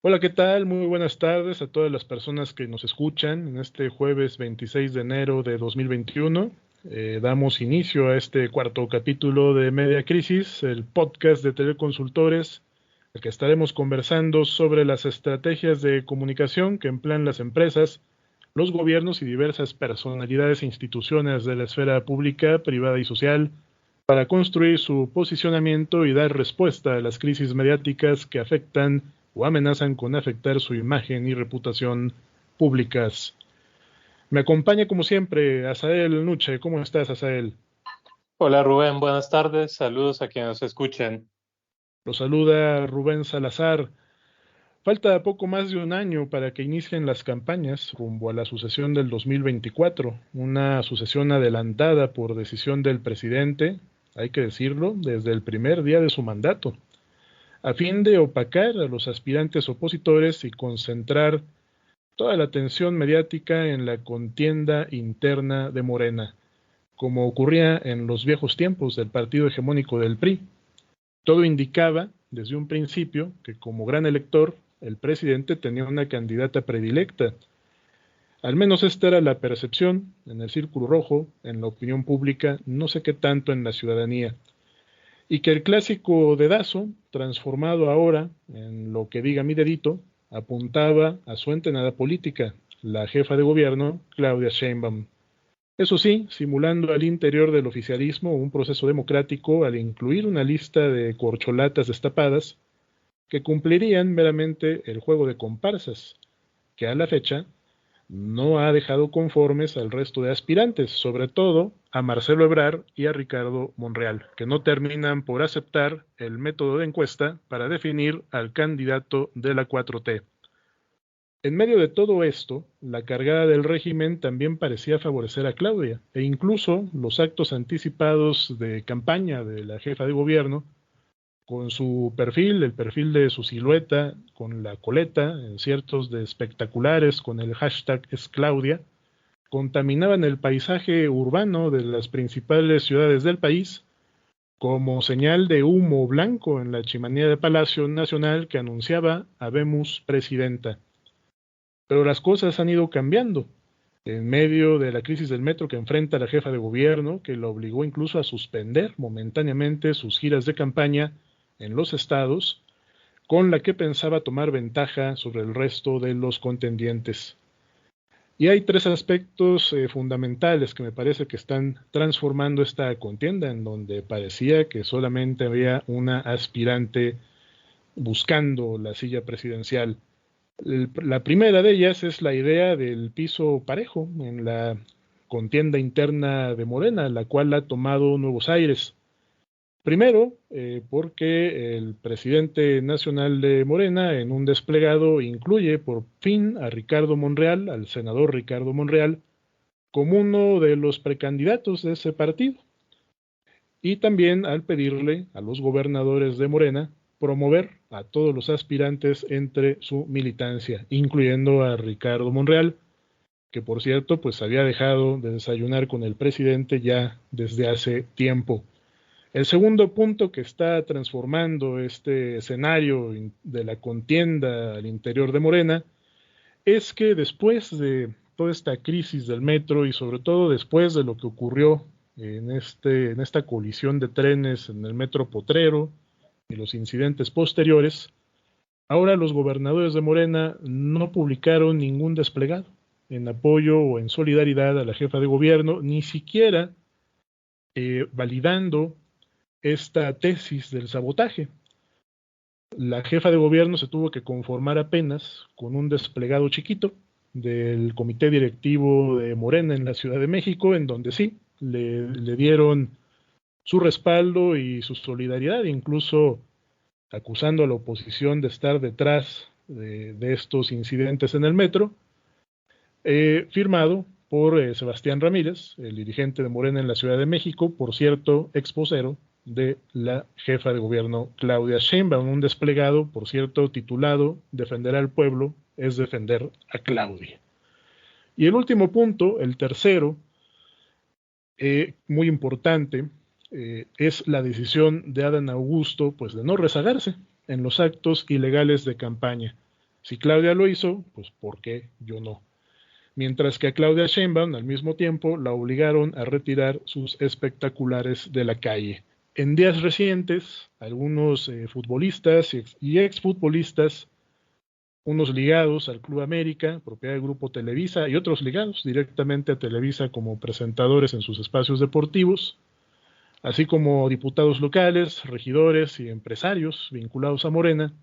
Hola, ¿qué tal? Muy buenas tardes a todas las personas que nos escuchan en este jueves 26 de enero de 2021. Damos inicio a este cuarto capítulo de Media Crisis, el podcast de teleconsultores, en el que estaremos conversando sobre las estrategias de comunicación que emplean las empresas, los gobiernos y diversas personalidades e instituciones de la esfera pública, privada y social para construir su posicionamiento y dar respuesta a las crisis mediáticas que afectan o amenazan con afectar su imagen y reputación públicas. Me acompaña como siempre Asael Nuche. ¿Cómo estás, Asael? Hola Rubén, buenas tardes. Saludos a quienes nos escuchen. Lo saluda Rubén Salazar. Falta poco más de un año para que inicien las campañas rumbo a la sucesión del 2024, una sucesión adelantada por decisión del presidente, hay que decirlo, desde el primer día de su mandato, a fin de opacar a los aspirantes opositores y concentrar toda la atención mediática en la contienda interna de Morena, como ocurría en los viejos tiempos del partido hegemónico del PRI. Todo indicaba, desde un principio, que como gran elector, el presidente tenía una candidata predilecta. Al menos esta era la percepción en el círculo rojo, en la opinión pública, no sé qué tanto en la ciudadanía. Y que el clásico dedazo, transformado ahora en lo que diga mi dedito, apuntaba a su entrenada política, la jefa de gobierno, Claudia Sheinbaum. Eso sí, simulando al interior del oficialismo un proceso democrático al incluir una lista de corcholatas destapadas que cumplirían meramente el juego de comparsas, que a la fecha no ha dejado conformes al resto de aspirantes, sobre todo a Marcelo Ebrard y a Ricardo Monreal, que no terminan por aceptar el método de encuesta para definir al candidato de la 4T. En medio de todo esto, la cargada del régimen también parecía favorecer a Claudia, e incluso los actos anticipados de campaña de la jefa de gobierno, con su perfil, el perfil de su silueta, con la coleta, en ciertos de espectaculares, con el hashtag es Claudia, contaminaban el paisaje urbano de las principales ciudades del país como señal de humo blanco en la chimenea de Palacio Nacional que anunciaba Habemos Presidenta. Pero las cosas han ido cambiando. En medio de la crisis del metro que enfrenta la jefa de gobierno, que lo obligó incluso a suspender momentáneamente sus giras de campaña en los estados, con la que pensaba tomar ventaja sobre el resto de los contendientes. Y hay tres aspectos fundamentales que me parece que están transformando esta contienda, en donde parecía que solamente había una aspirante buscando la silla presidencial. La primera de ellas es la idea del piso parejo en la contienda interna de Morena, la cual ha tomado nuevos aires. Primero, porque el presidente nacional de Morena en un desplegado incluye por fin a Ricardo Monreal, al senador Ricardo Monreal, como uno de los precandidatos de ese partido. Y también al pedirle a los gobernadores de Morena promover a todos los aspirantes entre su militancia, incluyendo a Ricardo Monreal, que por cierto, pues había dejado de desayunar con el presidente ya desde hace tiempo. El segundo punto que está transformando este escenario de la contienda al interior de Morena es que después de toda esta crisis del metro y sobre todo después de lo que ocurrió en esta colisión de trenes en el metro Potrero y los incidentes posteriores, ahora los gobernadores de Morena no publicaron ningún desplegado en apoyo o en solidaridad a la jefa de gobierno, ni siquiera validando esta tesis del sabotaje. La jefa de gobierno se tuvo que conformar apenas con un desplegado chiquito del comité directivo de Morena en la Ciudad de México, en donde sí, le dieron su respaldo y su solidaridad, incluso acusando a la oposición de estar detrás de estos incidentes en el metro, firmado por Sebastián Ramírez, el dirigente de Morena en la Ciudad de México, por cierto, exposero de la jefa de gobierno Claudia Sheinbaum, un desplegado, por cierto, titulado Defender al pueblo es defender a Claudia. Y el último punto, el tercero, muy importante, es la decisión de Adán Augusto, pues de no rezagarse en los actos ilegales de campaña. Si Claudia lo hizo, pues ¿por qué yo no? Mientras que a Claudia Sheinbaum al mismo tiempo la obligaron a retirar sus espectaculares de la calle. En días recientes, algunos futbolistas y exfutbolistas, unos ligados al Club América, propiedad del Grupo Televisa, y otros ligados directamente a Televisa como presentadores en sus espacios deportivos, así como diputados locales, regidores y empresarios vinculados a Morena,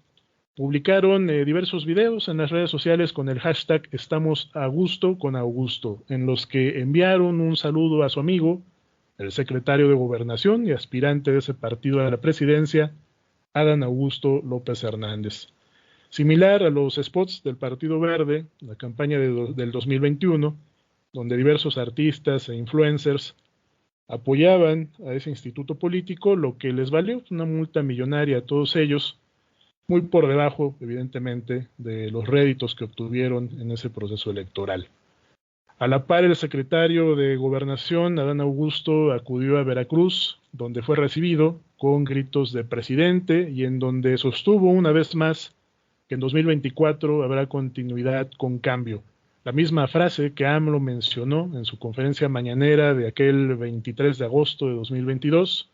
publicaron diversos videos en las redes sociales con el hashtag Estamos a gusto con Augusto, en los que enviaron un saludo a su amigo, el secretario de Gobernación y aspirante de ese partido a la presidencia, Adán Augusto López Hernández. Similar a los spots del Partido Verde, la campaña del 2021, donde diversos artistas e influencers apoyaban a ese instituto político, lo que les valió una multa millonaria a todos ellos, muy por debajo, evidentemente, de los réditos que obtuvieron en ese proceso electoral. A la par, el secretario de Gobernación, Adán Augusto, acudió a Veracruz, donde fue recibido con gritos de presidente y en donde sostuvo una vez más que en 2024 habrá continuidad con cambio. La misma frase que AMLO mencionó en su conferencia mañanera de aquel 23 de agosto de 2022,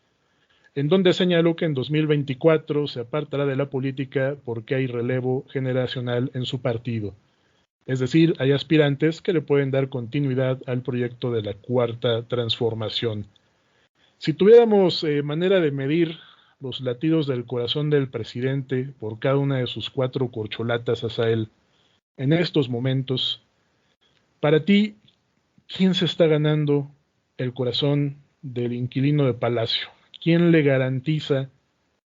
en donde señaló que en 2024 se apartará de la política porque hay relevo generacional en su partido. Es decir, hay aspirantes que le pueden dar continuidad al proyecto de la Cuarta Transformación. Si tuviéramos manera de medir los latidos del corazón del presidente por cada una de sus 4 corcholatas hacia él, en estos momentos, para ti, ¿quién se está ganando el corazón del inquilino de Palacio? ¿Quién le garantiza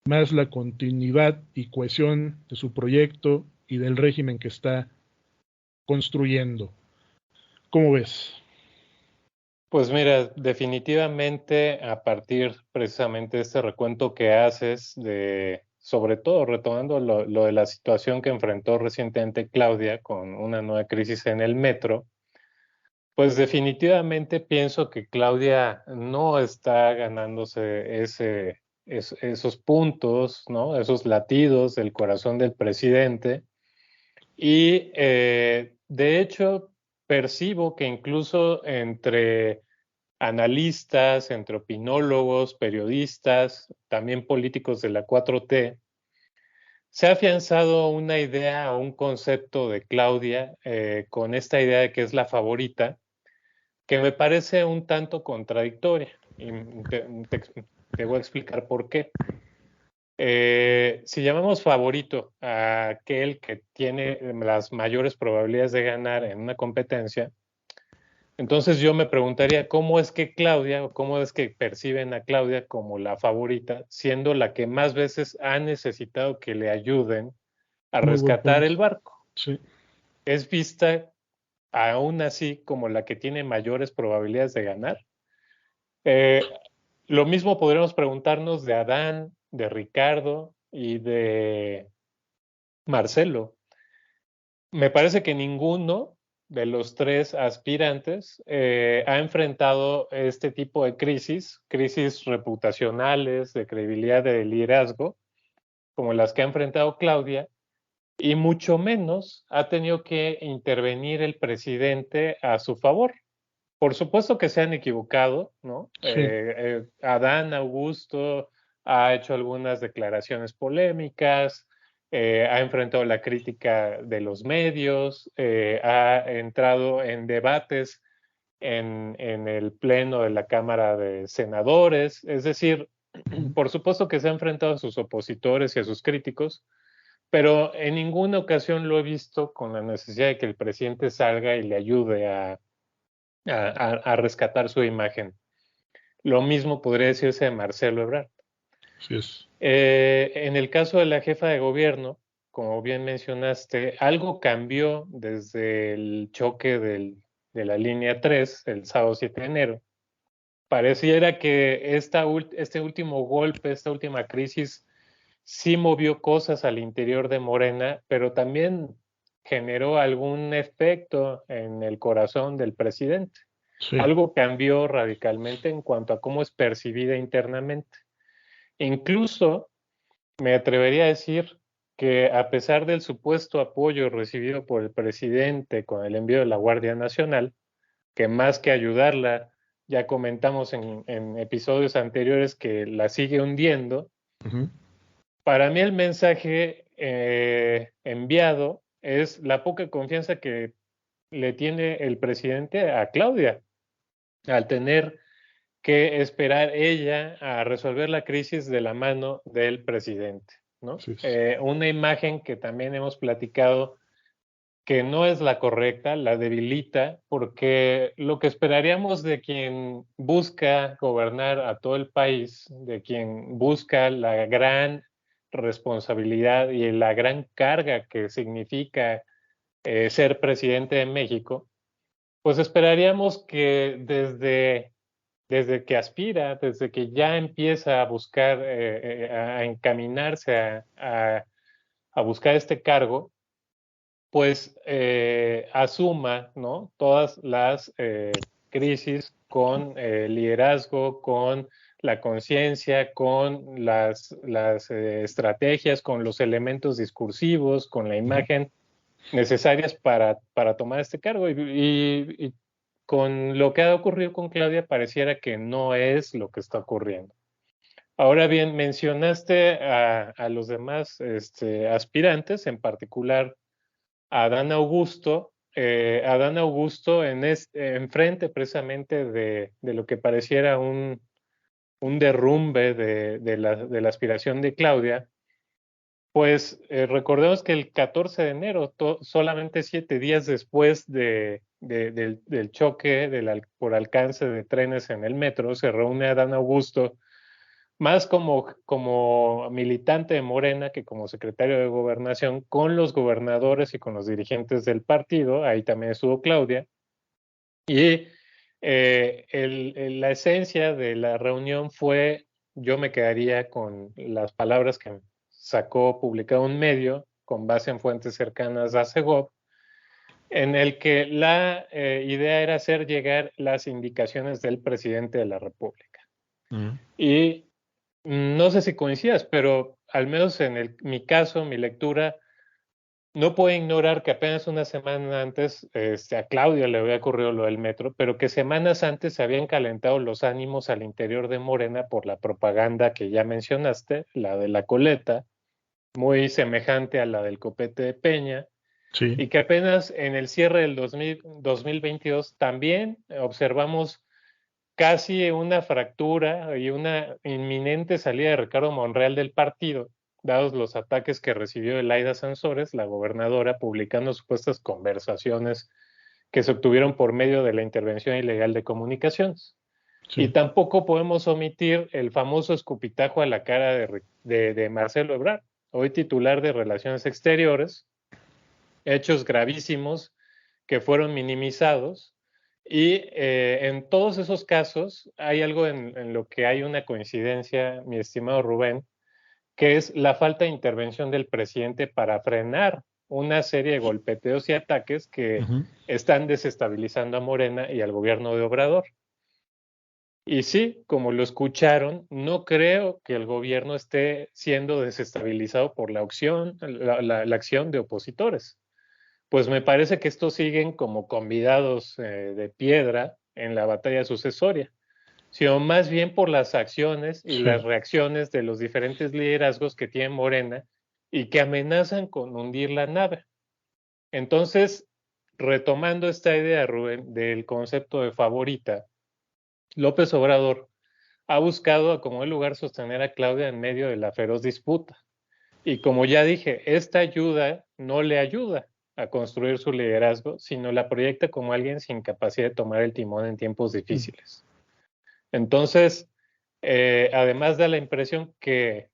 más la continuidad y cohesión de su proyecto y del régimen que está construyendo? ¿Cómo ves? Pues mira, definitivamente a partir precisamente de este recuento que haces de, sobre todo retomando lo de la situación que enfrentó recientemente Claudia con una nueva crisis en el metro, pues definitivamente pienso que Claudia no está ganándose esos puntos, ¿no? Esos latidos del corazón del presidente. Y de hecho, percibo que incluso entre analistas, entre opinólogos, periodistas, también políticos de la 4T, se ha afianzado una idea o un concepto de Claudia con esta idea de que es la favorita, que me parece un tanto contradictoria. Y te voy a explicar por qué. Si llamamos favorito a aquel que tiene las mayores probabilidades de ganar en una competencia, entonces yo me preguntaría cómo es que Claudia o cómo es que perciben a Claudia como la favorita, siendo la que más veces ha necesitado que le ayuden a Muy buen rescatar punto. el barco. Sí. Es vista aún así como la que tiene mayores probabilidades de ganar. Eh, lo mismo podríamos preguntarnos de Adán, de Ricardo y de Marcelo. Me parece que ninguno de los 3 aspirantes ha enfrentado este tipo de crisis reputacionales, de credibilidad, de liderazgo, como las que ha enfrentado Claudia, y mucho menos ha tenido que intervenir el presidente a su favor. Por supuesto que se han equivocado, ¿no? Sí. Adán Augusto ha hecho algunas declaraciones polémicas, ha enfrentado la crítica de los medios, ha entrado en debates en el pleno de la Cámara de Senadores, es decir, por supuesto que se ha enfrentado a sus opositores y a sus críticos, pero en ninguna ocasión lo he visto con la necesidad de que el presidente salga y le ayude a rescatar su imagen. Lo mismo podría decirse de Marcelo Ebrard. Así es. En el caso de la jefa de gobierno, como bien mencionaste, algo cambió desde el choque de la línea 3, el sábado 7 de enero. Pareciera que este último golpe, esta última crisis, sí movió cosas al interior de Morena, pero también generó algún efecto en el corazón del presidente. Sí. Algo cambió radicalmente en cuanto a cómo es percibida internamente. Incluso me atrevería a decir que a pesar del supuesto apoyo recibido por el presidente con el envío de la Guardia Nacional, que más que ayudarla, ya comentamos en episodios anteriores que la sigue hundiendo, Ujú. para mí el mensaje enviado es la poca confianza que le tiene el presidente a Claudia, al tener que esperar ella a resolver la crisis de la mano del presidente, ¿no? Así es. Una imagen que también hemos platicado que no es la correcta, la debilita, porque lo que esperaríamos de quien busca gobernar a todo el país, de quien busca la gran responsabilidad y la gran carga que significa ser presidente de México, pues esperaríamos que desde que aspira, desde que ya empieza a buscar, a encaminarse a buscar este cargo, pues asuma, ¿no?, todas las crisis con liderazgo, con la conciencia, con las estrategias, con los elementos discursivos, con la Ujú. imagen necesarias para tomar este cargo. Y con lo que ha ocurrido con Claudia, pareciera que no es lo que está ocurriendo. Ahora bien, mencionaste a los demás aspirantes, en particular Adán Augusto enfrente precisamente de lo que pareciera un derrumbe de la aspiración de Claudia, pues recordemos que el 14 de enero, solamente 7 días después del choque por alcance de trenes en el metro, se reúne Adán Augusto más como militante de Morena que como secretario de Gobernación, con los gobernadores y con los dirigentes del partido. Ahí también estuvo Claudia. Y la esencia de la reunión fue: yo me quedaría con las palabras que sacó publicado un medio con base en fuentes cercanas a Segov, en el que la idea era hacer llegar las indicaciones del presidente de la República. Ujú. Y no sé si coincidas, pero al menos mi caso, mi lectura, no puedo ignorar que apenas una semana antes a Claudia le había ocurrido lo del metro, pero que semanas antes se habían calentado los ánimos al interior de Morena por la propaganda que ya mencionaste, la de la coleta, muy semejante a la del copete de Peña, Sí. y que apenas en el cierre del 2022 también observamos casi una fractura y una inminente salida de Ricardo Monreal del partido, dados los ataques que recibió Elaida Sansores, la gobernadora, publicando supuestas conversaciones que se obtuvieron por medio de la intervención ilegal de comunicaciones. Y Sí. tampoco podemos omitir el famoso escupitajo a la cara de Marcelo Ebrard, hoy titular de Relaciones Exteriores, hechos gravísimos que fueron minimizados. Y en todos esos casos hay algo en lo que hay una coincidencia, mi estimado Rubén, que es la falta de intervención del presidente para frenar una serie de golpeteos y ataques que Ujú. están desestabilizando a Morena y al gobierno de Obrador. Y sí, como lo escucharon, no creo que el gobierno esté siendo desestabilizado por la acción de opositores. Pues me parece que estos siguen como convidados de piedra en la batalla sucesoria, sino más bien por las acciones y las Sí. reacciones de los diferentes liderazgos que tiene Morena y que amenazan con hundir la nave. Entonces, retomando esta idea, Rubén, del concepto de favorita, López Obrador ha buscado a como el lugar sostener a Claudia en medio de la feroz disputa. Y como ya dije, esta ayuda no le ayuda a construir su liderazgo, sino la proyecta como alguien sin capacidad de tomar el timón en tiempos Mm. difíciles. Entonces, además da la impresión que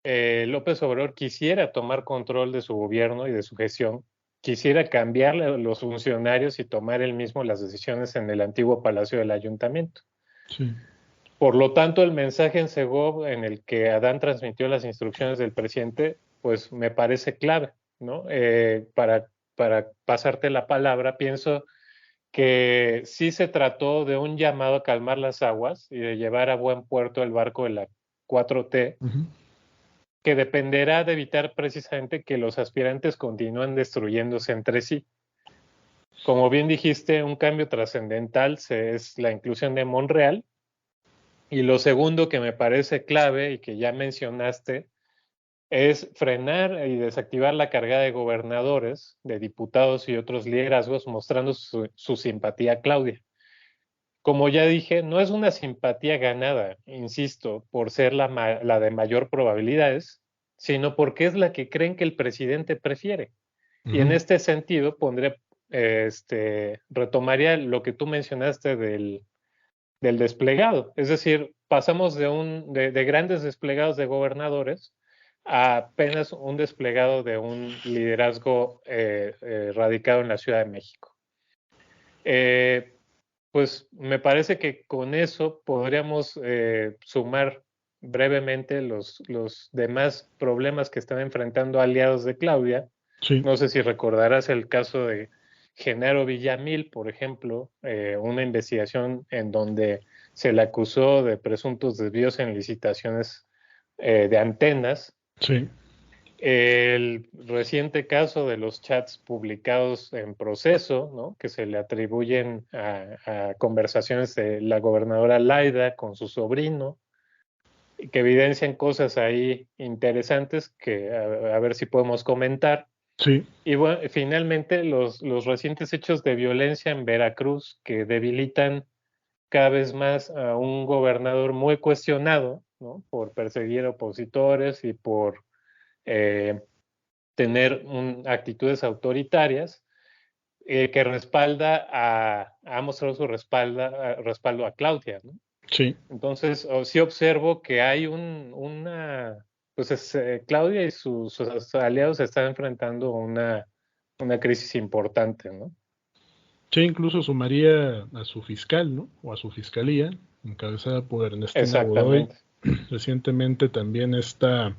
López Obrador quisiera tomar control de su gobierno y de su gestión, quisiera cambiarle a los funcionarios y tomar él mismo las decisiones en el antiguo Palacio del Ayuntamiento. Sí. Por lo tanto, el mensaje en Segov en el que Adán transmitió las instrucciones del presidente, pues me parece clave, ¿no? Para pasarte la palabra, pienso que sí se trató de un llamado a calmar las aguas y de llevar a buen puerto el barco de la 4T, Ujú. que dependerá de evitar precisamente que los aspirantes continúen destruyéndose entre sí. Como bien dijiste, un cambio trascendental es la inclusión de Monreal. Y lo segundo que me parece clave y que ya mencionaste es frenar y desactivar la carga de gobernadores, de diputados y otros liderazgos mostrando su simpatía a Claudia. Como ya dije, no es una simpatía ganada, insisto, por ser la de mayor probabilidades, sino porque es la que creen que el presidente prefiere. Y en este sentido, retomaría lo que tú mencionaste del desplegado. Es decir, pasamos de grandes desplegados de gobernadores a apenas un desplegado de un liderazgo radicado en la Ciudad de México. Pues me parece que con eso podríamos sumar brevemente los demás problemas que están enfrentando aliados de Claudia. Sí. No sé si recordarás el caso de Genaro Villamil, por ejemplo, una investigación en donde se le acusó de presuntos desvíos en licitaciones de antenas. Sí. El reciente caso de los chats publicados en proceso, ¿no? Que se le atribuyen a conversaciones de la gobernadora Laida con su sobrino, y que evidencian cosas ahí interesantes que a ver si podemos comentar. Sí. Y bueno, finalmente los recientes hechos de violencia en Veracruz que debilitan cada vez más a un gobernador muy cuestionado, ¿no? Por perseguir opositores y por tener actitudes autoritarias, que ha mostrado su respaldo a Claudia, ¿no? Sí. Entonces, sí observo que hay Claudia y sus aliados se están enfrentando a una crisis importante, ¿no? Sí, incluso sumaría a su fiscal, ¿no? O a su fiscalía, encabezada por Ernestina Godoy. Exactamente. Recientemente también esta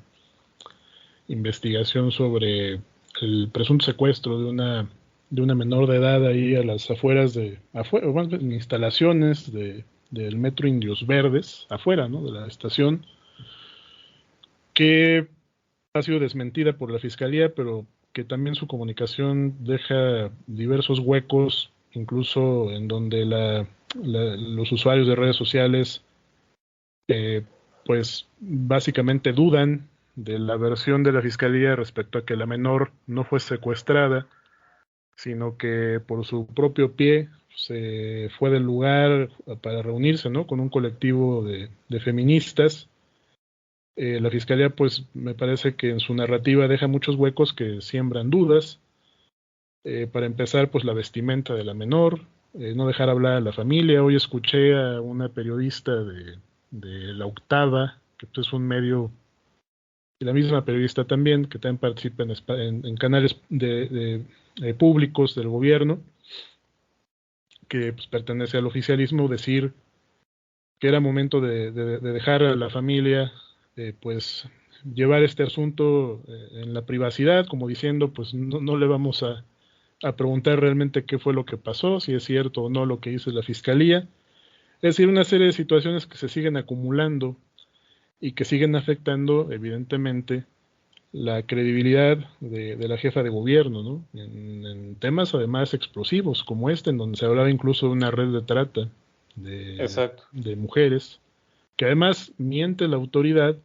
investigación sobre el presunto secuestro de una menor de edad ahí a las afueras bueno, en instalaciones del Metro Indios Verdes, afuera, ¿no? De la estación, que ha sido desmentida por la fiscalía, pero que también su comunicación deja diversos huecos, incluso en donde los usuarios de redes sociales eh, pues básicamente dudan de la versión de la fiscalía respecto a que la menor no fue secuestrada, sino que por su propio pie se fue del lugar para reunirse, ¿no? Con un colectivo de feministas. La fiscalía, pues, me parece que en su narrativa deja muchos huecos que siembran dudas. Para empezar, pues, la vestimenta de la menor, no dejar hablar a la familia. Hoy escuché a una periodista de La Octava, que pues, es un medio, y la misma periodista también, que también participa en canales públicos del gobierno, que pues, pertenece al oficialismo, decir que era momento de dejar a la familia, pues llevar este asunto en la privacidad, como diciendo, pues no le vamos a preguntar realmente qué fue lo que pasó, si es cierto o no lo que dice la fiscalía. Es decir, una serie de situaciones que se siguen acumulando y que siguen afectando, evidentemente, la credibilidad de la jefa de gobierno, ¿no? En temas además explosivos como este, en donde se hablaba incluso de una red de trata Exacto. de mujeres, que además miente la autoridad,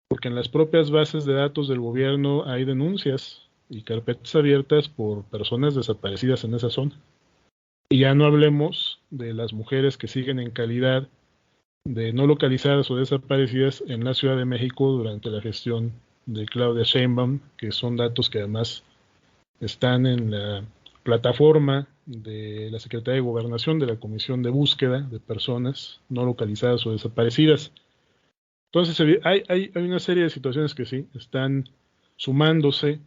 porque en las propias bases de datos del gobierno hay denuncias y carpetas abiertas por personas desaparecidas en esa zona. Y ya no hablemos de las mujeres que siguen en calidad de no localizadas o desaparecidas en la Ciudad de México durante la gestión de Claudia Sheinbaum, que son datos que además están en la plataforma de la Secretaría de Gobernación de la Comisión de Búsqueda de Personas no localizadas o desaparecidas. Entonces hay una serie de situaciones que sí están sumándose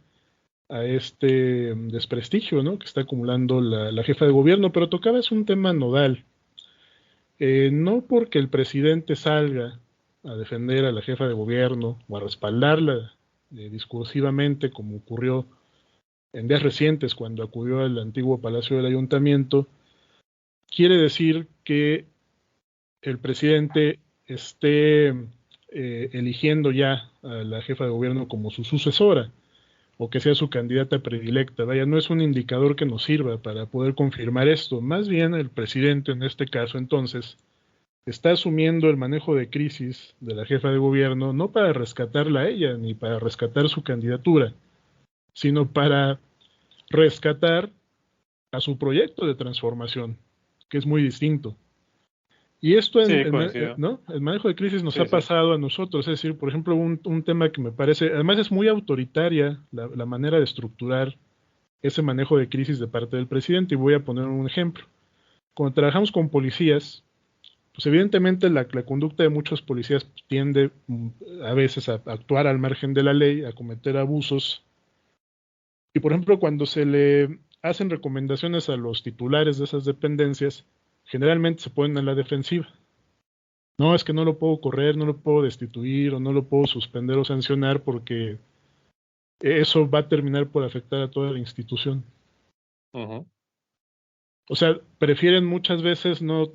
a este desprestigio, ¿no? Que está acumulando la jefa de gobierno, pero tocaba es un tema nodal. No porque el presidente salga a defender a la jefa de gobierno o a respaldarla discursivamente, como ocurrió en días recientes cuando acudió al antiguo Palacio del Ayuntamiento, quiere decir que el presidente esté eligiendo ya a la jefa de gobierno como su sucesora o que sea su candidata predilecta. Vaya, no es un indicador que nos sirva para poder confirmar esto. Más bien el presidente en este caso entonces está asumiendo el manejo de crisis de la jefa de gobierno no para rescatarla a ella ni para rescatar su candidatura, sino para rescatar a su proyecto de transformación, que es muy distinto. Y esto Sí, coincido. ¿no? El manejo de crisis nos Sí, ha sí. pasado a nosotros, es decir, por ejemplo, un tema que me parece, además es muy autoritaria la manera de estructurar ese manejo de crisis de parte del presidente, y voy a poner un ejemplo. Cuando trabajamos con policías, pues evidentemente la conducta de muchos policías tiende a veces a actuar al margen de la ley, a cometer abusos, y por ejemplo, cuando se le hacen recomendaciones a los titulares de esas dependencias, generalmente se ponen a la defensiva. No, es que no lo puedo correr, no lo puedo destituir o no lo puedo suspender o sancionar porque eso va a terminar por afectar a toda la institución. Ujú. O sea, prefieren muchas veces no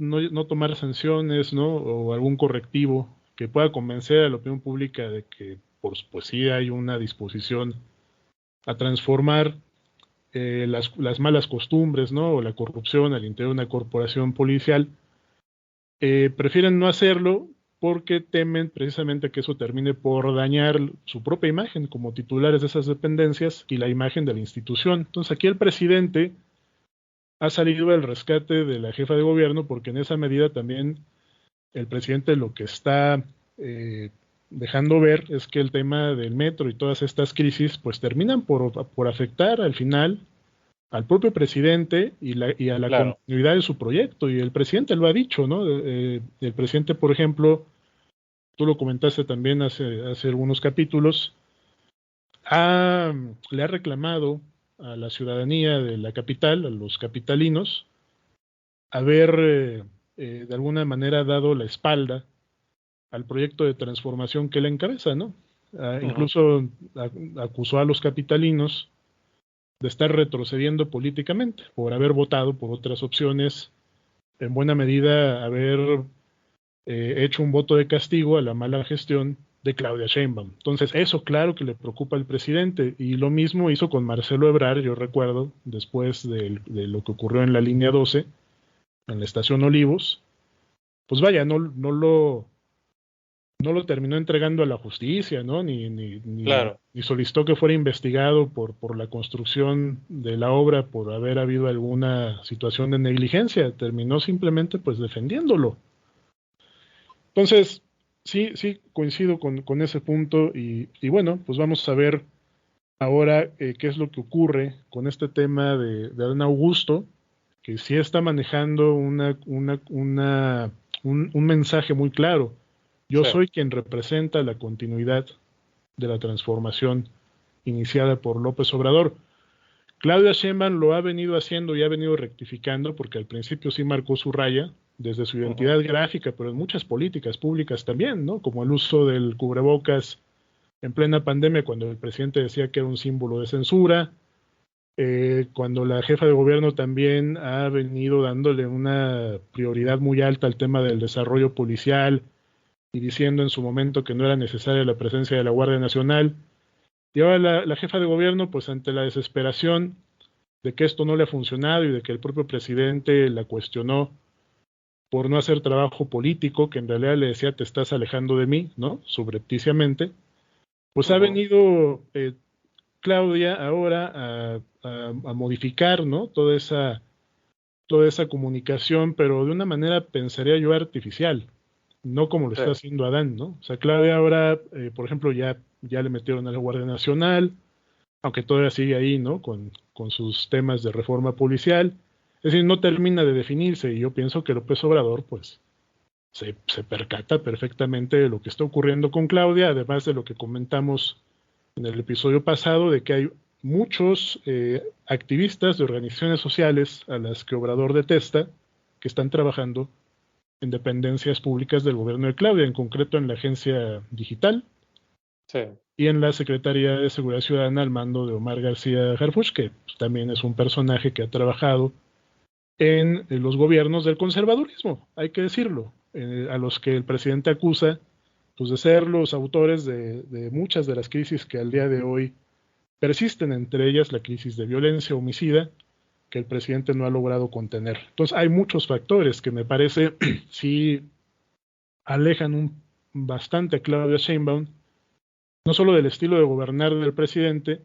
tomar sanciones, ¿no? O algún correctivo que pueda convencer a la opinión pública de que, pues sí hay una disposición a transformar las malas costumbres, ¿no? O la corrupción al interior de una corporación policial. Prefieren no hacerlo porque temen precisamente que eso termine por dañar su propia imagen como titulares de esas dependencias y la imagen de la institución. Entonces aquí el presidente ha salido al rescate de la jefa de gobierno porque en esa medida también el presidente lo que está eh, dejando ver es que el tema del metro y todas estas crisis pues terminan por afectar al final al propio presidente y a la Claro. continuidad de su proyecto. Y el presidente lo ha dicho, ¿no? El presidente, por ejemplo, tú lo comentaste también hace algunos capítulos, le ha reclamado a la ciudadanía de la capital, a los capitalinos, haber de alguna manera dado la espalda al proyecto de transformación que él encabeza, ¿no? Ujú. Incluso acusó a los capitalinos de estar retrocediendo políticamente por haber votado por otras opciones, en buena medida haber hecho un voto de castigo a la mala gestión de Claudia Sheinbaum. Entonces, eso claro que le preocupa al presidente, y lo mismo hizo con Marcelo Ebrard, yo recuerdo, después de lo que ocurrió en la línea 12, en la estación Olivos, pues vaya, no lo terminó entregando a la justicia, ¿no? Claro. Ni solicitó que fuera investigado por la construcción de la obra por haber habido alguna situación de negligencia, terminó simplemente pues defendiéndolo. Entonces, sí, coincido con ese punto y bueno, pues vamos a ver ahora qué es lo que ocurre con este tema de Adán Augusto, que sí está manejando un mensaje muy claro. Yo Sí. soy quien representa la continuidad de la transformación iniciada por López Obrador. Claudia Sheinbaum lo ha venido haciendo y ha venido rectificando porque al principio sí marcó su raya desde su Ujú. identidad gráfica, pero en muchas políticas públicas también, ¿no? Como el uso del cubrebocas en plena pandemia cuando el presidente decía que era un símbolo de censura, cuando la jefa de gobierno también ha venido dándole una prioridad muy alta al tema del desarrollo policial y diciendo en su momento que no era necesaria la presencia de la Guardia Nacional. Y ahora la jefa de gobierno, pues ante la desesperación de que esto no le ha funcionado y de que el propio presidente la cuestionó por no hacer trabajo político, que en realidad le decía te estás alejando de mí, ¿no? Subrepticiamente, pues ha Ujú. venido Claudia ahora a modificar, ¿no? Toda esa comunicación, pero de una manera, pensaría yo, artificial, no como lo Sí. está haciendo Adán, ¿no? O sea, Claudia ahora, por ejemplo, ya le metieron a la Guardia Nacional, aunque todavía sigue ahí, ¿no? Con sus temas de reforma policial. Es decir, no termina de definirse, y yo pienso que López Obrador, pues, se percata perfectamente de lo que está ocurriendo con Claudia, además de lo que comentamos en el episodio pasado, de que hay muchos activistas de organizaciones sociales a las que Obrador detesta, que están trabajando en dependencias públicas del gobierno de Claudia, en concreto en la agencia digital Sí. y en la Secretaría de Seguridad Ciudadana al mando de Omar García Harfuch, que pues, también es un personaje que ha trabajado en los gobiernos del conservadurismo, hay que decirlo, a los que el presidente acusa pues de ser los autores de muchas de las crisis que al día de hoy persisten, entre ellas la crisis de violencia homicida, que el presidente no ha logrado contener. Entonces hay muchos factores que me parece sí alejan bastante a Claudia Sheinbaum, no solo del estilo de gobernar del presidente,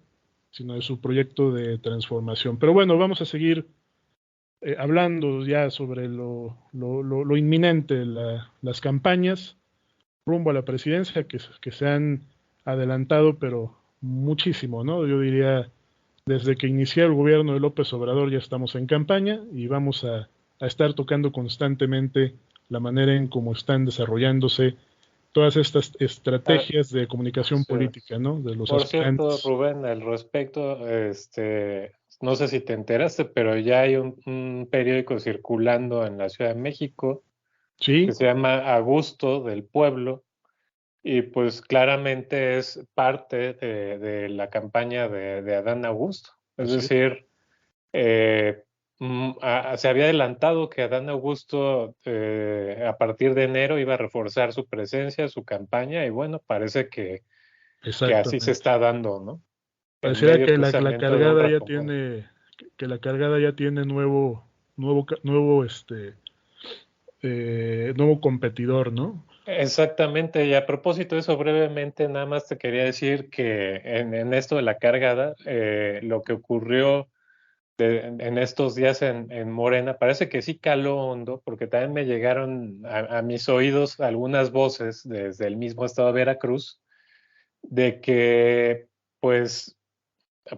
sino de su proyecto de transformación. Pero bueno, vamos a seguir hablando ya sobre lo inminente, las campañas rumbo a la presidencia que se han adelantado, pero muchísimo, ¿no? Yo diría, desde que inició el gobierno de López Obrador ya estamos en campaña y vamos a estar tocando constantemente la manera en cómo están desarrollándose todas estas Ah, estrategias de comunicación sí. política, ¿no? De los Por cierto, aspirantes. Rubén, al respecto, no sé si te enteraste, pero ya hay un periódico circulando en la Ciudad de México que Sí, se llama Augusto del Pueblo y pues claramente es parte de la campaña de Adán Augusto. Es así es. decir, eh, se había adelantado que Adán Augusto a partir de enero iba a reforzar su presencia, su campaña y bueno, parece que así se Exactamente. está dando, ¿no? En Pareciera medio que la precisamente de un cargada ya reacomodo. tiene, que la cargada ya tiene nuevo, nuevo competidor, ¿no? Exactamente, y a propósito de eso, brevemente, nada más te quería decir que en esto de la cargada, lo que ocurrió en estos días en Morena, parece que sí caló hondo, porque también me llegaron a mis oídos algunas voces desde el mismo estado de Veracruz, de que, pues,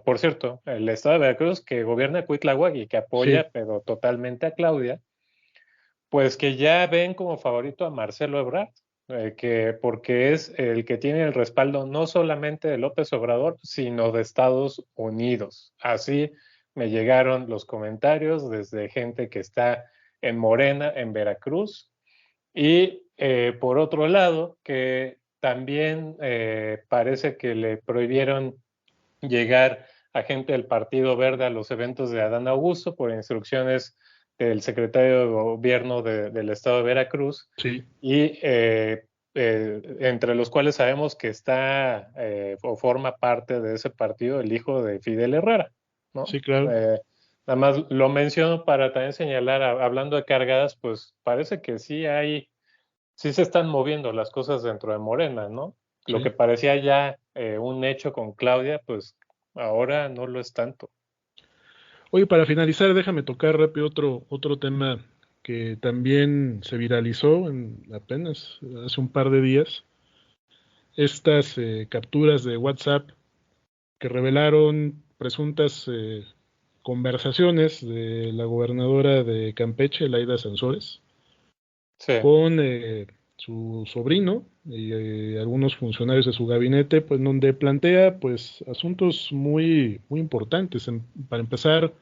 por cierto, el estado de Veracruz que gobierna Cuitláhuac y que Sí, apoya, pero totalmente a Claudia, pues que ya ven como favorito a Marcelo Ebrard, que porque es el que tiene el respaldo no solamente de López Obrador, sino de Estados Unidos. Así me llegaron los comentarios desde gente que está en Morena, en Veracruz, y por otro lado, que también parece que le prohibieron llegar a gente del Partido Verde a los eventos de Adán Augusto por instrucciones del secretario de gobierno del estado de Veracruz sí, y entre los cuales sabemos que está o forma parte de ese partido el hijo de Fidel Herrera, ¿no? sí, claro. Nada más lo menciono para también señalar, hablando de cargadas, pues parece que sí se están moviendo las cosas dentro de Morena, ¿no? Lo Sí. que parecía ya un hecho con Claudia, pues ahora no lo es tanto. Oye, para finalizar, déjame tocar rápido otro tema que también se viralizó apenas hace un par de días. Estas capturas de WhatsApp que revelaron presuntas conversaciones de la gobernadora de Campeche, Laida Sansores, Sí, con su sobrino y algunos funcionarios de su gabinete, pues donde plantea pues asuntos muy importantes. Para empezar,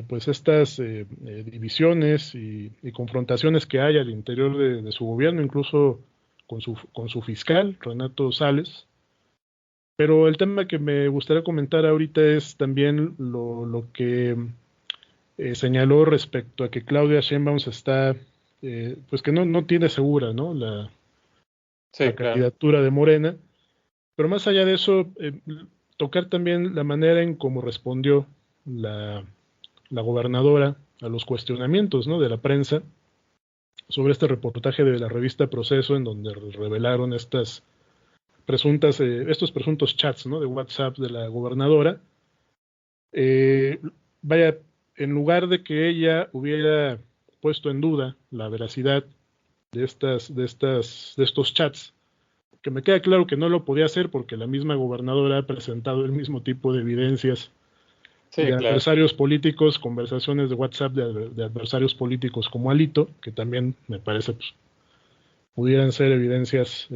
pues estas divisiones y confrontaciones que hay al interior de su gobierno, incluso con su fiscal, Renato Sales. Pero el tema que me gustaría comentar ahorita es también lo que señaló respecto a que Claudia Sheinbaum está, pues que no tiene segura, ¿no? La sí, claro. candidatura de Morena. Pero más allá de eso, tocar también la manera en cómo respondió la, la gobernadora a los cuestionamientos, ¿no? De la prensa sobre este reportaje de la revista Proceso en donde revelaron estos presuntos chats, ¿no? De WhatsApp de la gobernadora. Eh, vaya, en lugar de que ella hubiera puesto en duda la veracidad de estos chats, que me queda claro que no lo podía hacer porque la misma gobernadora ha presentado el mismo tipo de evidencias de Sí, claro. adversarios políticos, conversaciones de WhatsApp de adversarios políticos como Alito, que también me parece pues, pudieran ser evidencias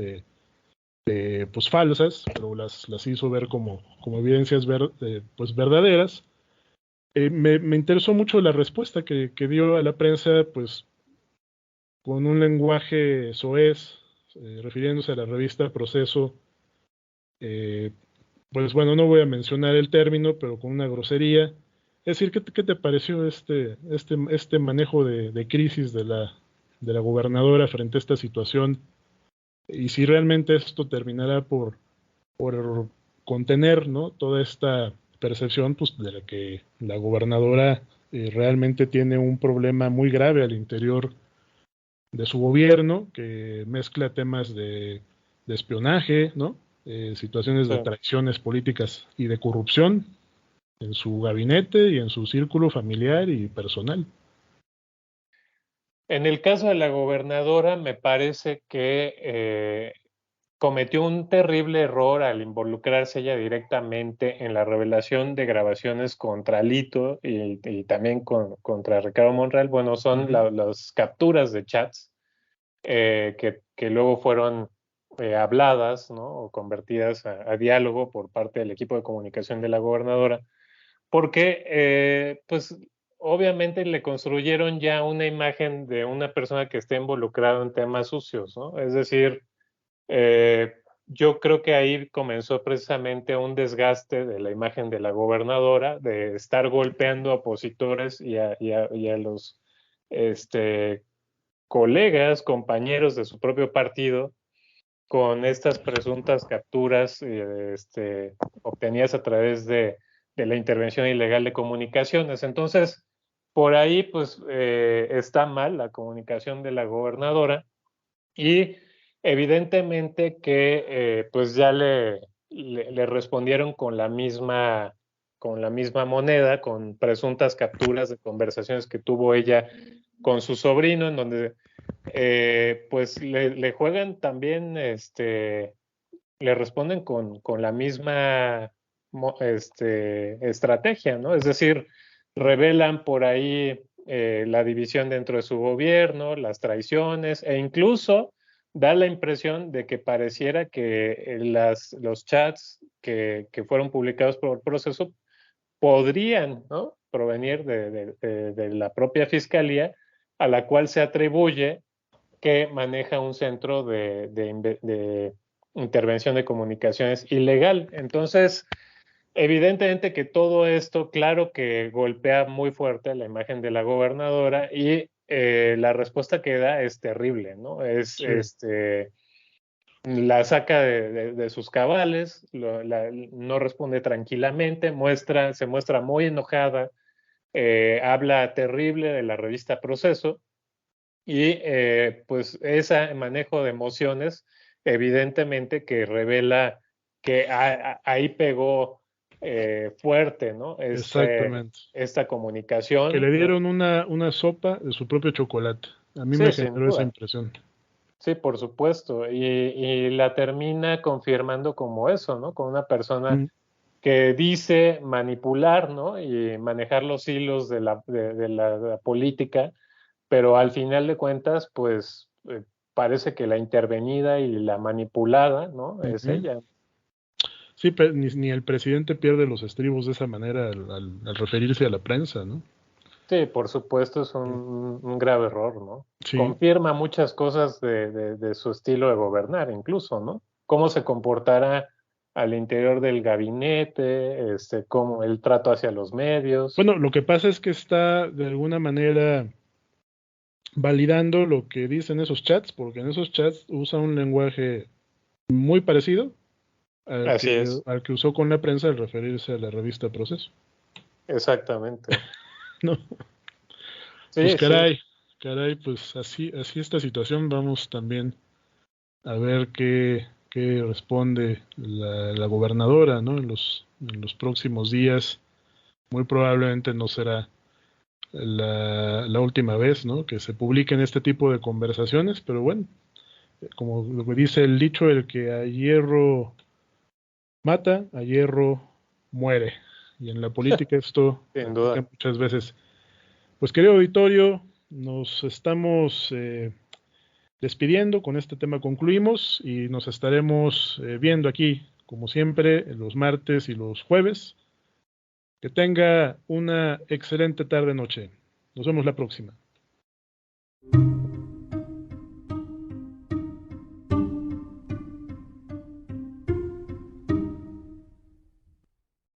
pues falsas, pero las hizo ver como evidencias pues verdaderas. Me interesó mucho la respuesta que dio a la prensa, pues con un lenguaje soez, refiriéndose a la revista Proceso, eh, pues bueno, no voy a mencionar el término, pero con una grosería. Es decir, ¿qué te pareció este manejo de crisis de la gobernadora frente a esta situación? y si realmente esto terminará por contener, ¿no?, toda esta percepción, pues, de la que la gobernadora realmente tiene un problema muy grave al interior de su gobierno, que mezcla temas de espionaje, ¿no?, situaciones Sí. de traiciones políticas y de corrupción en su gabinete y en su círculo familiar y personal. En el caso de la gobernadora, me parece que cometió un terrible error al involucrarse ella directamente en la revelación de grabaciones contra Lito y también contra Ricardo Monreal. Bueno, son las capturas de chats que luego fueron habladas, ¿no?, o convertidas a diálogo por parte del equipo de comunicación de la gobernadora, porque pues obviamente le construyeron ya una imagen de una persona que esté involucrada en temas sucios, ¿no? Es decir, yo creo que ahí comenzó precisamente un desgaste de la imagen de la gobernadora, de estar golpeando a opositores y a los colegas, compañeros de su propio partido, con estas presuntas capturas obtenidas a través de la intervención ilegal de comunicaciones. Entonces, por ahí pues está mal la comunicación de la gobernadora y evidentemente que pues ya le respondieron con la misma moneda, con presuntas capturas de conversaciones que tuvo ella con su sobrino, en donde pues le juegan también, le responden con la misma estrategia, ¿no? Es decir, revelan por ahí la división dentro de su gobierno, las traiciones, e incluso da la impresión de que pareciera que los chats que fueron publicados por el proceso podrían, ¿no?, provenir de la propia fiscalía, a la cual se atribuye que maneja un centro de intervención de comunicaciones ilegal. Entonces, evidentemente que todo esto, claro que golpea muy fuerte la imagen de la gobernadora y la respuesta que da es terrible, ¿no? Sí. La saca de sus cabales, no responde tranquilamente, se muestra muy enojada, habla terrible de la revista Proceso y pues ese manejo de emociones evidentemente que revela que ahí pegó fuerte, ¿no? Exactamente. Esta Que comunicación, le ¿no? dieron una sopa de su propio chocolate. A mí me Sí, sin generó esa duda. impresión. Sí, por supuesto. Y la termina confirmando como eso, ¿no? Con una persona Mm. que dice manipular, ¿no? Y manejar los hilos de la política, pero al final de cuentas, pues parece que la intervenida y la manipulada, ¿no?, es Ujú. ella. Sí, ni el presidente pierde los estribos de esa manera al referirse a la prensa, ¿no? Sí, por supuesto, es un grave error, ¿no? Sí, Confirma muchas cosas de su estilo de gobernar, incluso, ¿no? Cómo se comportará al interior del gabinete, cómo el trato hacia los medios. bueno, lo que pasa es que está de alguna manera validando lo que dicen esos chats, porque en esos chats usa un lenguaje muy parecido Así es, al que usó con la prensa al referirse a la revista Proceso. exactamente. No, pues Sí, sí. caray, pues así esta situación. Vamos también a ver qué responde la gobernadora, ¿no? En los próximos días. Muy probablemente no será la última vez, ¿no?, que se publiquen este tipo de conversaciones, pero bueno, como lo que dice el dicho, el que a hierro mata, a hierro muere. Y en la política esto Sin aplica duda. muchas veces. Pues querido auditorio, nos estamos despidiendo, con este tema concluimos y nos estaremos viendo aquí, como siempre, los martes y los jueves. Que tenga una excelente tarde-noche. Nos vemos la próxima.